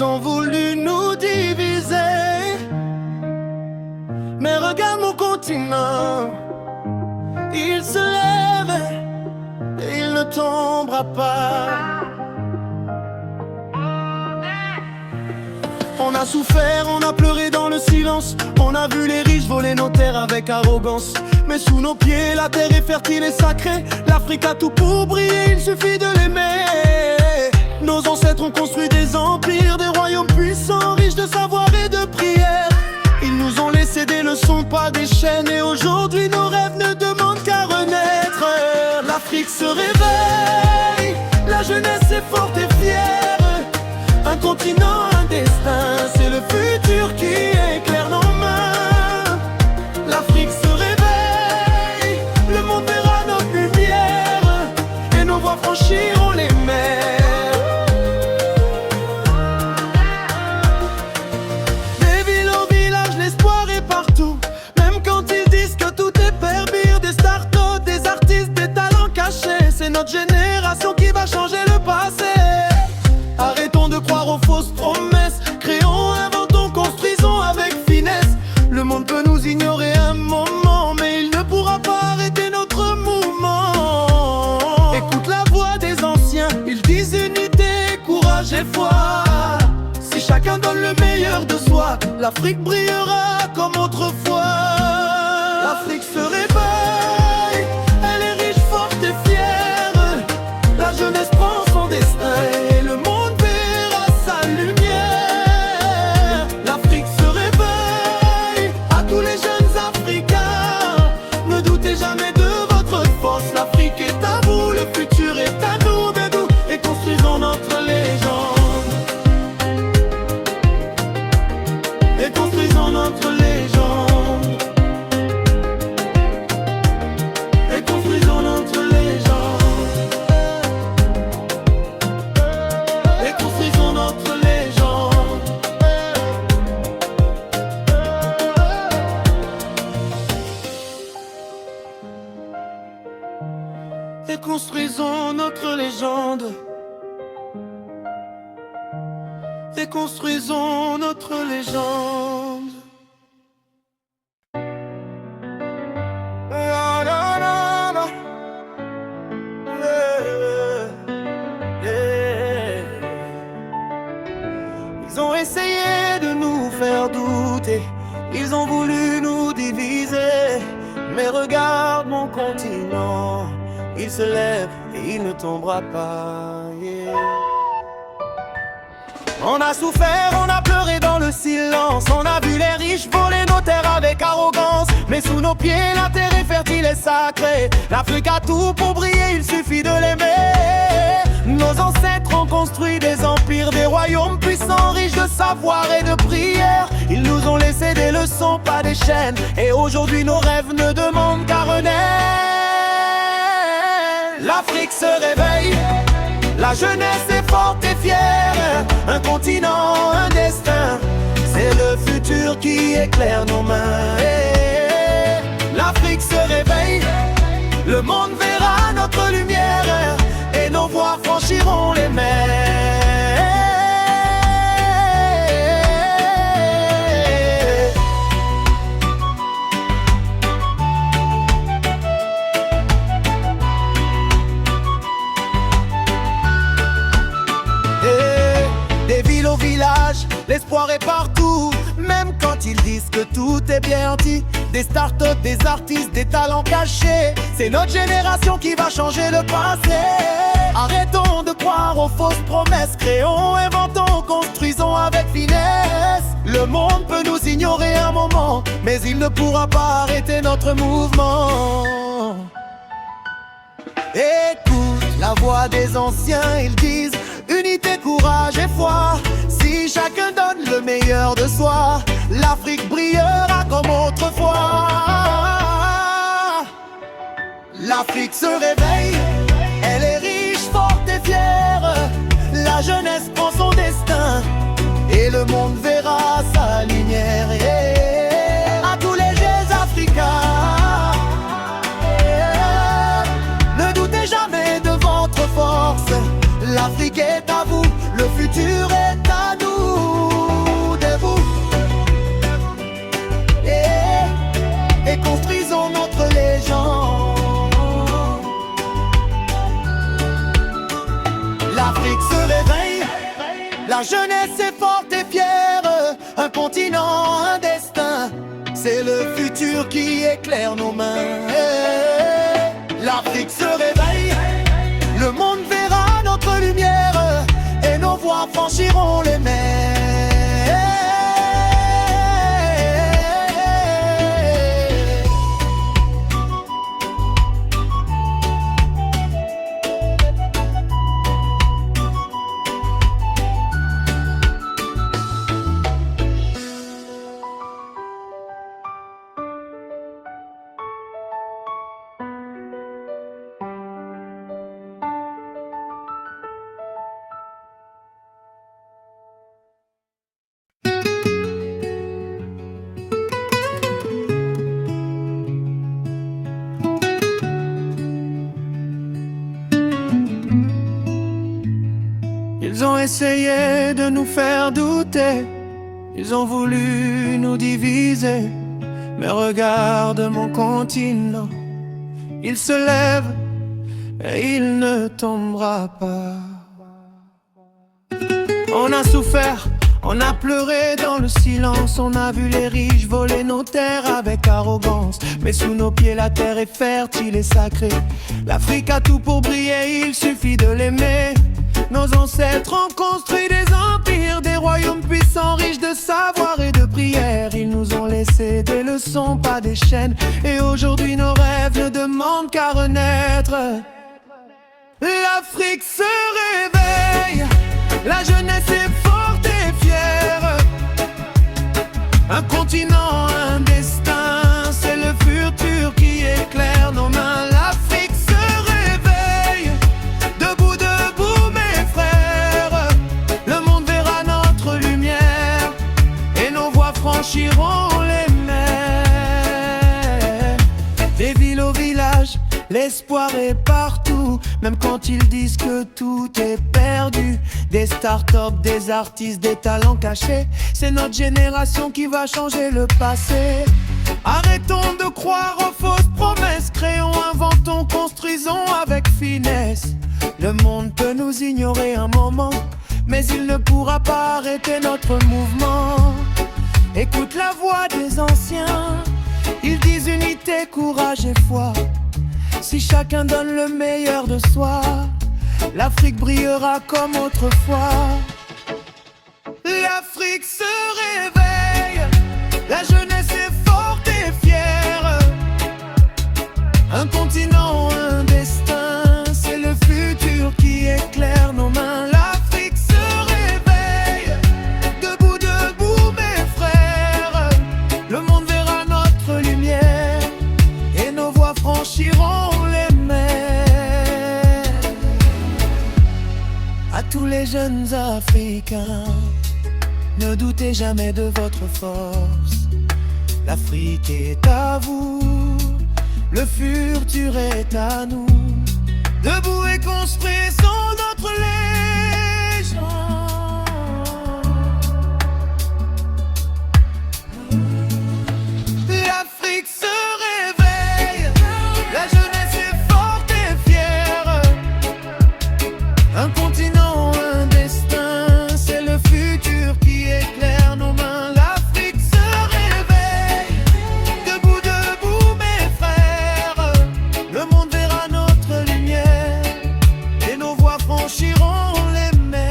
Ils ont voulu nous diviser, mais regarde mon continent, il se lève et il ne tombera pas. On a souffert, on a pleuré dans le silence. On a vu les riches voler nos terres avec arrogance. Mais sous nos pieds, la terre est fertile et sacrée. L'Afrique a tout pour briller, il suffit de l'aimer. Nos ancêtres ont construit des empires, des royaumes puissants, riches de savoir et de prière. Ils nous ont laissé des leçons, pas des chaînes. Et aujourd'hui nos rêves ne demandent qu'à renaître. L'Afrique se réveille, la jeunesse est forte et fière. Un continent, un destin, c'est le futur qui éclaire nos mains. L'Afrique se réveille, le monde verra notre lumière, et nos voix franchiront les mers. Des villes au village, l'espoir est partout. Même quand ils disent que tout est permis, des startups, des artistes, des talents cachés. C'est notre génération qui va changer le passé. Arrêtons de croire aux fausses promesses. Créons, inventons, construisons avec finesse. Le monde peut nous ignorer un moment, mais il ne pourra pas arrêter notre mouvement. Écoute la voix des anciens, ils disent unité, courage et foi. Si chacun donne le meilleur de soi, l'Afrique brillera comme autrefois. L'Afrique se réveille, elle est riche, forte et fière. La jeunesse prend son destin et le monde et construisons notre légende. Et construisons notre légende. La, la, la, la. Yeah. Ils ont essayé de nous faire douter, ils ont voulu nous diviser, mais regarde mon continent, il se lève et il ne tombera pas. Yeah. On a souffert, on a pleuré dans le silence. On a vu les riches voler nos terres avec arrogance. Mais sous nos pieds, la terre est fertile et sacrée. L'Afrique a tout pour briller, il suffit de l'aimer. Nos ancêtres ont construit des empires, des royaumes puissants, riches de savoir et de prière. Ils nous ont laissé des leçons, pas des chaînes. Et aujourd'hui nos rêves ne demandent qu'à renaître. L'Afrique se réveille, la jeunesse est forte et fière. Un continent, un destin, c'est le futur qui éclaire nos mains. L'Afrique se réveille, le monde verra notre lumière, et nos voix franchiront les mers. L'espoir est partout, même quand ils disent que tout est bien dit. Des startups, des artistes, des talents cachés. C'est notre génération qui va changer le passé. Arrêtons de croire aux fausses promesses. Créons, inventons, construisons avec finesse. Le monde peut nous ignorer un moment, mais il ne pourra pas arrêter notre mouvement. Écoute la voix des anciens, ils disent unité, courage et foi. Si chacun donne le meilleur de soi, l'Afrique brillera comme autrefois. L'Afrique se réveille, elle est riche, forte et fière. La jeunesse prend son destin, et le monde verra sa lumière. À tous les jeunes Africains, ne doutez jamais de votre force. L'Afrique est à vous, le futur est à nous. La jeunesse est forte et fière, un continent, un destin. C'est le futur qui éclaire nos mains. L'Afrique se réveille, le monde verra notre lumière, et nos voix franchiront les mers. Ils ont essayé de nous faire douter, ils ont voulu nous diviser. Mais regarde mon continent, il se lève et il ne tombera pas. On a souffert, on a pleuré dans le silence. On a vu les riches voler nos terres avec arrogance. Mais sous nos pieds la terre est fertile et sacrée. L'Afrique a tout pour briller, il suffit de l'aimer. Nos ancêtres ont construit des empires, des royaumes puissants, riches de savoir et de prière. Ils nous ont laissé des leçons, pas des chaînes. Et aujourd'hui nos rêves ne demandent qu'à renaître. L'Afrique se réveille, la jeunesse est forte et fière. Un continent, un destin, c'est le futur qui éclaire nos mains. L'Afrique se réveille, debout, debout mes frères. Le monde verra notre lumière, et nos voix franchiront les mers. Des villes au village, l'espoir est partout, même quand ils disent que tout est perdu. Des startups, des artistes, des talents cachés, c'est notre génération qui va changer le passé. Arrêtons de croire aux fausses promesses, créons, inventons, construisons avec finesse. Le monde peut nous ignorer un moment, mais il ne pourra pas arrêter notre mouvement. Écoute la voix des anciens, ils disent unité, courage et foi. Si chacun donne le meilleur de soi, l'Afrique brillera comme autrefois. L'Afrique se réveille, la jeunesse est forte et fière. Un continent, un destin, c'est le futur qui éclaire nos mains. L'Afrique se réveille, debout, debout mes frères. Le monde verra notre lumière, et nos voix franchiront les mers. À tous les jeunes Africains, ne doutez jamais de votre force. L'Afrique est à vous, le futur est à nous. Debout et construisons notre légende. L'Afrique se réveille, la jeunesse est forte et fière. Un continent, un destin, c'est le futur qui éclaire nos mains. L'Afrique se réveille, debout, debout mes frères. Le monde verra notre lumière, et nos voix franchiront les mers.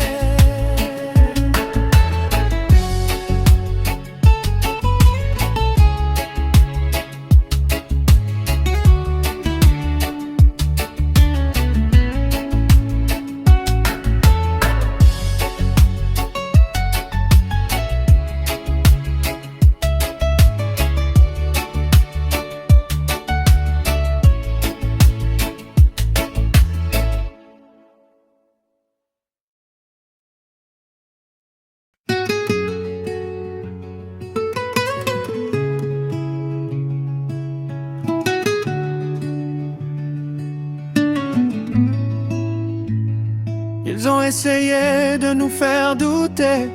Ils ont essayé de nous faire douter,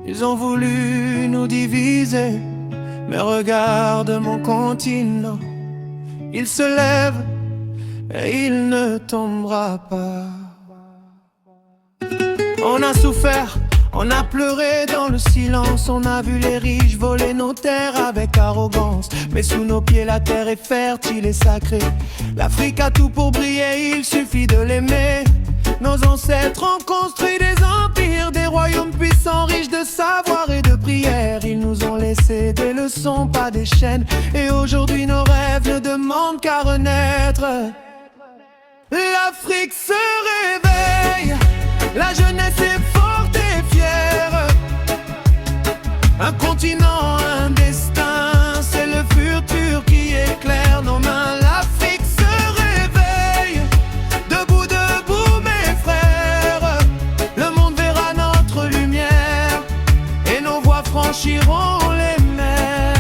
ils ont voulu nous diviser. Mais regarde mon continent, il se lève et il ne tombera pas. On a souffert, On a pleuré dans le silence, on a vu les riches voler nos terres avec arrogance. Mais sous nos pieds la terre est fertile et sacrée. L'Afrique a tout pour briller, il suffit de l'aimer. Nos ancêtres ont construit des empires, des royaumes puissants, riches de savoir et de prière. Ils nous ont laissé des leçons, pas des chaînes. Et aujourd'hui nos rêves ne demandent qu'à renaître. L'Afrique se réveille, la jeunesse est forte et fière. Un continent, un destin, c'est le futur qui éclaire nos mains. L'Afrique se réveille, debout, debout mes frères. Le monde verra notre lumière et nos voix franchiront les mers.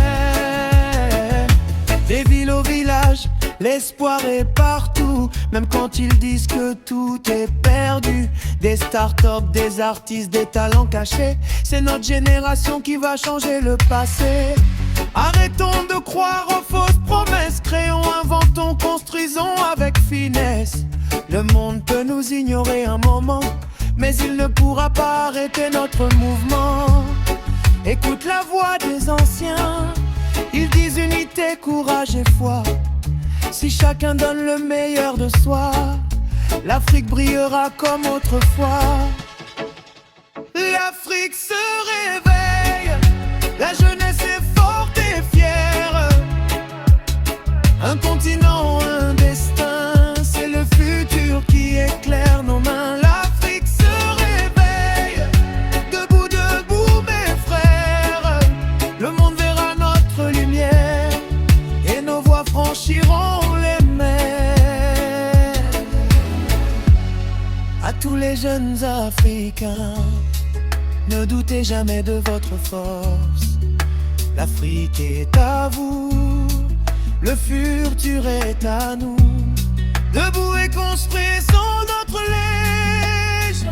Des villes au village, l'espoir est partout, même quand ils disent que tout est perdu. Des startups, des artistes, des talents cachés, c'est notre génération qui va changer le passé. Arrêtons de croire aux fausses promesses, créons, inventons, construisons avec finesse. Le monde peut nous ignorer un moment, mais il ne pourra pas arrêter notre mouvement. Écoute la voix des anciens, ils disent unité, courage et foi. Si chacun donne le meilleur de soi, l'Afrique brillera comme autrefois. L'Afrique se réveille, la jeunesse est forte et fière. Un continent, un destin, c'est le futur qui éclaire nos mains. L'Afrique se réveille, debout, debout mes frères. Le monde verra notre lumière et nos voix franchiront les mers. À tous les jeunes Africains, ne doutez jamais de votre force. L'Afrique est à vous, le futur est à nous. Debout et construisons notre légende.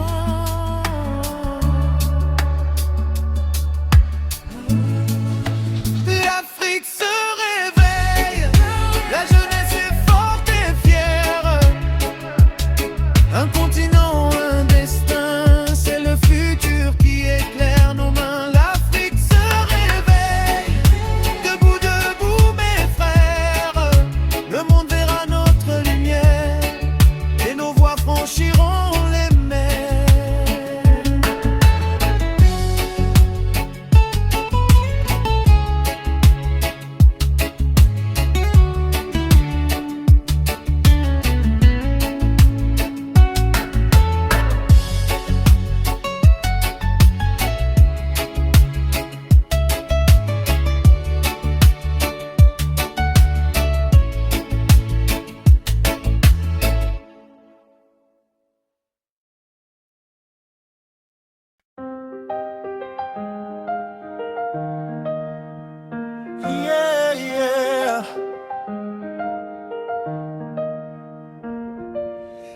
L'Afrique se réveille, la jeunesse est forte et fière. Un continent, un destin, c'est le futur qui éclaire nos mains. L'Afrique se réveille, debout, debout mes frères. Le monde verra notre lumière et nos voix franchiront les mers. Yeah, yeah.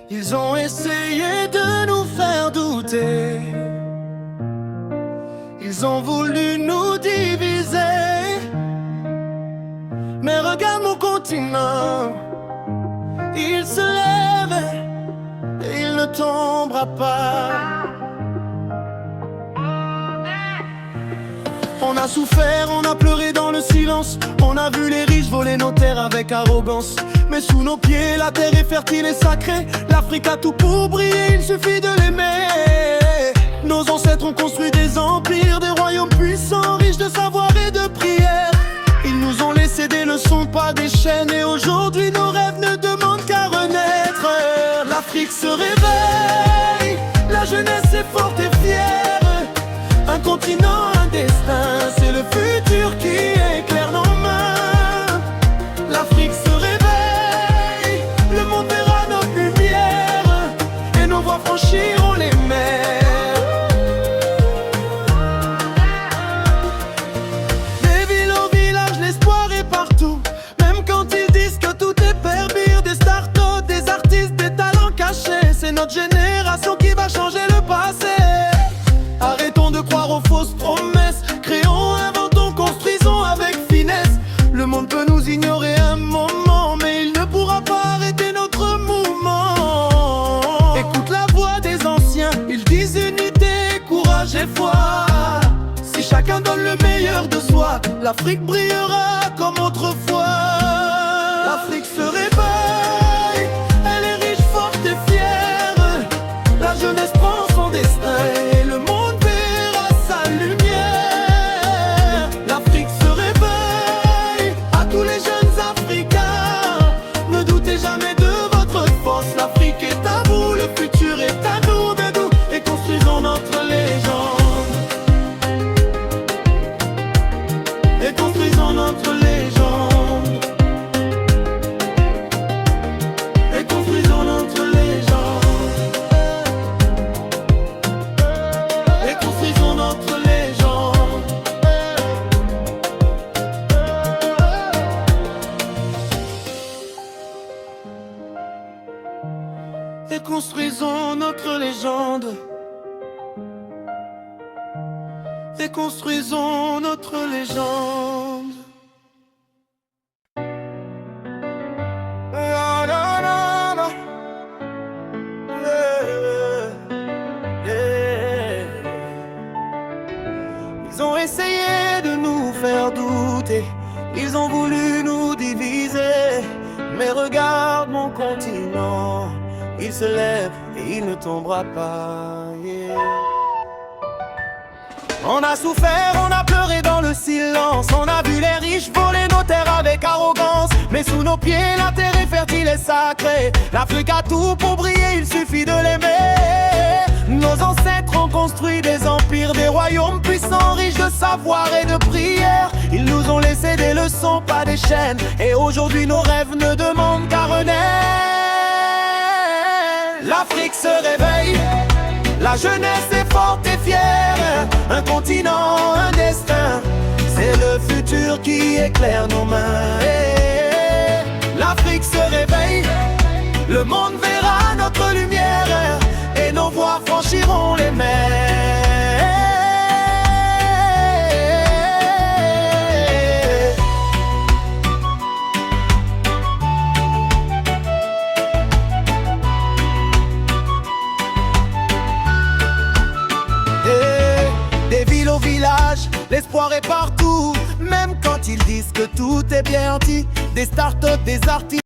Ils ont essayé de nous faire douter. Ils ont voulu nous diviser. Mais regarde mon continent, il se lève et il ne tombera pas. On a souffert, on a pleuré dans le silence. On a vu les riches voler nos terres avec arrogance. Mais sous nos pieds, la terre est fertile et sacrée. L'Afrique a tout pour briller, il suffit de l'aimer. Nos ancêtres ont construit des empires, des royaumes puissants, riches de savoir et de prière. Ils nous ont laissé des leçons, pas des chaînes. Et aujourd'hui nos rêves ne demandent qu'à renaître. L'Afrique se réveille, la jeunesse est forte et fière. Un continent, un destin, c'est le futur qui éclaire nos mains. L'Afrique se réveille, le monde verra notre lumière et nos voix franchiront les mers. Des villes au village, l'espoir est partout, même quand ils disent que tout est perdu. Des startups, des artistes, des talents cachés, c'est notre génération qui va changer le passé. Arrêtons de croire aux fausses promesses, créons, inventons, construisons courage et foi. Si chacun donne le meilleur de soi, l'Afrique brillera comme autrefois. L'Afrique se réveille, elle est riche, forte et fière. La jeunesse prend son destin et le monde verra sa lumière. L'Afrique se réveille, à tous les jeunes Africains, ne doutez jamais de votre force. L'Afrique est à vous, le futur est à nous, de nous, et construisons notre légende. Et construisons notre légende. Et construisons notre légende. Et construisons notre légende. Et construisons notre légende. Et construisons notre légende. La, la, la, la. Yeah, yeah. Ils ont essayé de nous faire douter, ils ont voulu nous diviser. Mais regarde mon continent, il se lève et il ne tombera pas. Yeah. On a souffert, on a pleuré dans le silence. On a vu les riches voler nos terres avec arrogance. Mais sous nos pieds, la terre est fertile et sacrée. L'Afrique a tout pour briller, il suffit de l'aimer. Nos ancêtres ont construit des empires, des royaumes puissants, riches de savoir et de prière. Ils nous ont laissé des leçons, pas des chaînes. Et aujourd'hui nos rêves ne demandent qu'à renaître. L'Afrique se réveille, la jeunesse est forte et fière. Un continent, un destin, c'est le futur qui éclaire nos mains. L'Afrique se réveille, le monde verra notre lumière, et nos voix franchiront les mers. Des villes au village, l'espoir est partout, même quand ils disent que tout est bien dit. Des startups, des artistes.